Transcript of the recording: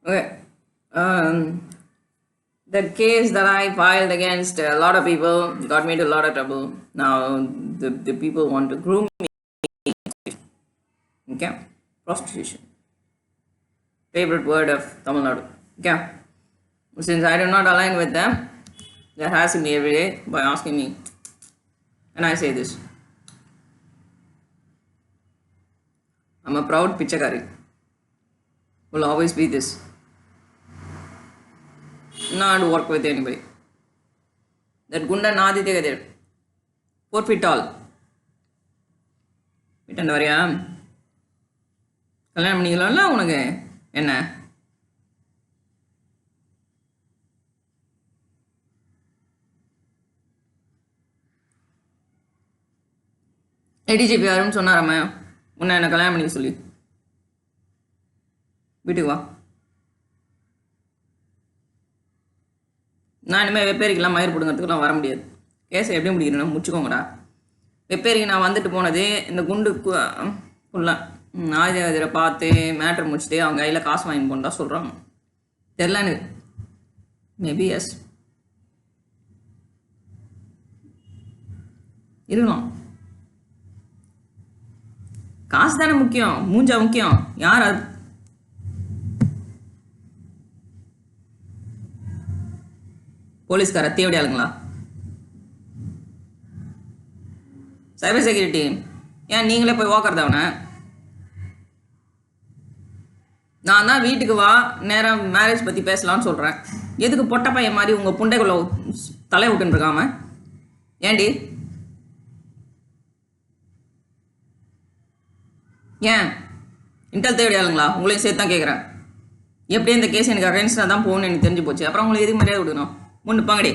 Okay. The case that I filed against a lot of people got me into a lot of trouble. Now the people want to groom me. Okay. Prostitution. Favorite word of Tamil Nadu. Okay. Since I do not align with them, they're harassing me every day by asking me. And I say this. I'm a proud pichakari. Will always be this. Not work with anybody. That Gunda Naditya there. 4 feet tall. வீட்டாண்ட வரையா கல்யாணம் பண்ணிக்கலாம்ல உனக்கு என்ன ADGP யாரும் சொன்னாராம உன்னை என்ன கல்யாணம் பண்ணிக்க சொல்லி வீட்டுக்கு வா நான் இனிமேல் வெப்பேரிக்கெல்லாம் மயிர் பிடுங்கிறதுக்குலாம் வர முடியாது கேஸை எப்படி முடிக்கணும்னா முடிச்சுக்கோங்கடா வெப்பேரிக்கு நான் வந்துட்டு போனது இந்த குண்டு ஃபுல்லாக ஆதிரை பார்த்து மேட்ரு முடிச்சுட்டு அவங்க கையில் காசு வாங்கி போன்னு தான் சொல்கிறாங்க தெரில எனக்கு மேபி எஸ் இருக்கலாம் காசு தானே முக்கியம் மூஞ்சா முக்கியம் யார் அது போலீஸ்கார தேவையாளுங்களா சைபர் செக்யூரிட்டி ஏன் நீங்களே போய் வாக்கறதவன நான் தான் வீட்டுக்கு வா நேரம் மேரேஜ் பற்றி பேசலாம்னு சொல்கிறேன் எதுக்கு பொட்ட பையன் மாதிரி உங்கள் புண்டைக்குள்ள தலை விட்டுன்னு இருக்காம ஏண்டி ஏன் இன்டல் தேவையாளுங்களா உங்களையும் சேர்த்து தான் கேட்குறேன் எப்படி இந்த கேஸ் எனக்கு அகைன்ஸ்டாக தான் போகணும்னு எனக்கு தெரிஞ்சு போச்சு அப்புறம் உங்களுக்கு எதுக்கு மரியாதை விடணும் முன்னு பாங்கடி